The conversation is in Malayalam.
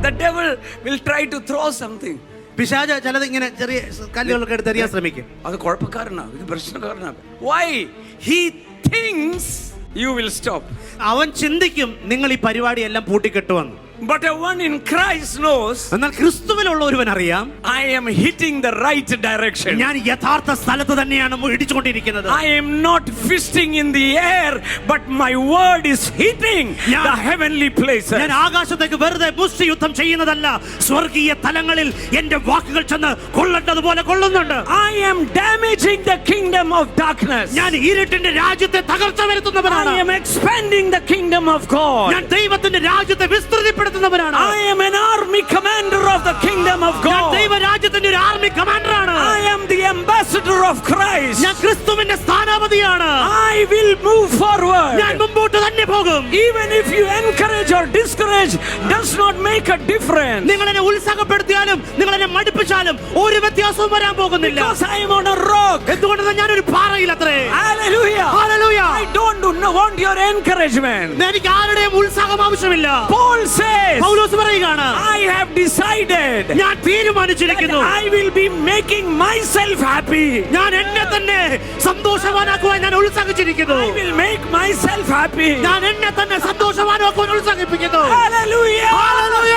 the devil will try to throw something. പിശാച് ചിലത് ഇങ്ങനെ ചെറിയ കല്ലുകളൊക്കെ എടുത്ത് എറിയാൻ ശ്രമിക്കും. അത് കുഴപ്പക്കാരനാ, ഇത് പ്രശ്നക്കാരനാ. Why? He thinks you will stop. അവൻ ചിന്തിക്കും നിങ്ങൾ ഈ പരിപാടി എല്ലാം പൂട്ടിക്കെട്ടുവന്ന്. But a one in Christ knows, എന്നാൽ ക്രിസ്തുവിലുള്ള ഒരുവൻ അറിയാം, I am hitting the right direction. ഞാൻ യഥാർത്ഥ സ്ഥലത്ത് തന്നെയാണ് ഇടിച്ചുകൊണ്ടിരിക്കുന്നത്. I am not fisting in the air, but my word is hitting the heavenly places. ഞാൻ ആകാശത്തേക്ക് വെറുതെ മുഷ്ടി യുദ്ധം ചെയ്യുന്നതല്ല, സ്വർഗീയ തലങ്ങളിൽ എന്റെ വാക്കുകൾ ചെന്ന് കൊള്ളേണ്ടതുപോലെ കൊള്ളുന്നുണ്ട്. I am damaging the kingdom of darkness. ഞാൻ ഇരുട്ടിന്റെ രാജ്യത്തെ തകർച്ച വരുത്തുന്നവനാണ്. I am expanding the kingdom of God. ഞാൻ ദൈവത്തിന്റെ രാജ്യത്തെ വിസ്തൃതിപ്പെടുത്തുന്നവനാണ്. I am an army commander of the kingdom of God. ഞാൻ ദൈവരാജ്യത്തിന്റെ ഒരു army കമാൻഡറാണ്. I am the ambassador of Christ. ഞാൻ ക്രിസ്തുവിന്റെ സ്ഥാനാപതിയാണ്. I will move forward. ഞാൻ മുമ്പോട്ട് തന്നെ പോകും. Even if you encourage or discourage, does not make a difference. നിങ്ങൾ എന്നെ ഉത്സാഹപ്പെടുത്തിയാലും നിങ്ങൾ എന്നെ മടുപ്പിച്ചാലും ഒരു വ്യത്യാസവും വരാൻ പോകുന്നില്ല. Because I am on a rock. എന്തുകൊണ്ടെന്നാൽ ഞാൻ ഒരു പാറയിലത്രേ. Hallelujah. Hallelujah. I don't want your encouragement. എനിക്ക് ആരുടെയും ഉത്സാഹം ആവശ്യമില്ല. Paul says, പൗലോസ് പറയുകയാണ്, I have decided ഞാൻ തീരുമാനിച്ചിരിക്കുന്നു, I will be making myself happy. ഞാൻ എന്നെ തന്നെ സന്തോഷവാനാക്കുവാൻ ഞാൻ ഉത്സാഹിച്ചിരിക്കുന്നു. I will make myself happy. ഞാൻ എന്നെ തന്നെ സന്തോഷവാനാക്കുവാൻ ഉത്സാഹിപ്പിക്കുന്നു. Hallelujah. Hallelujah.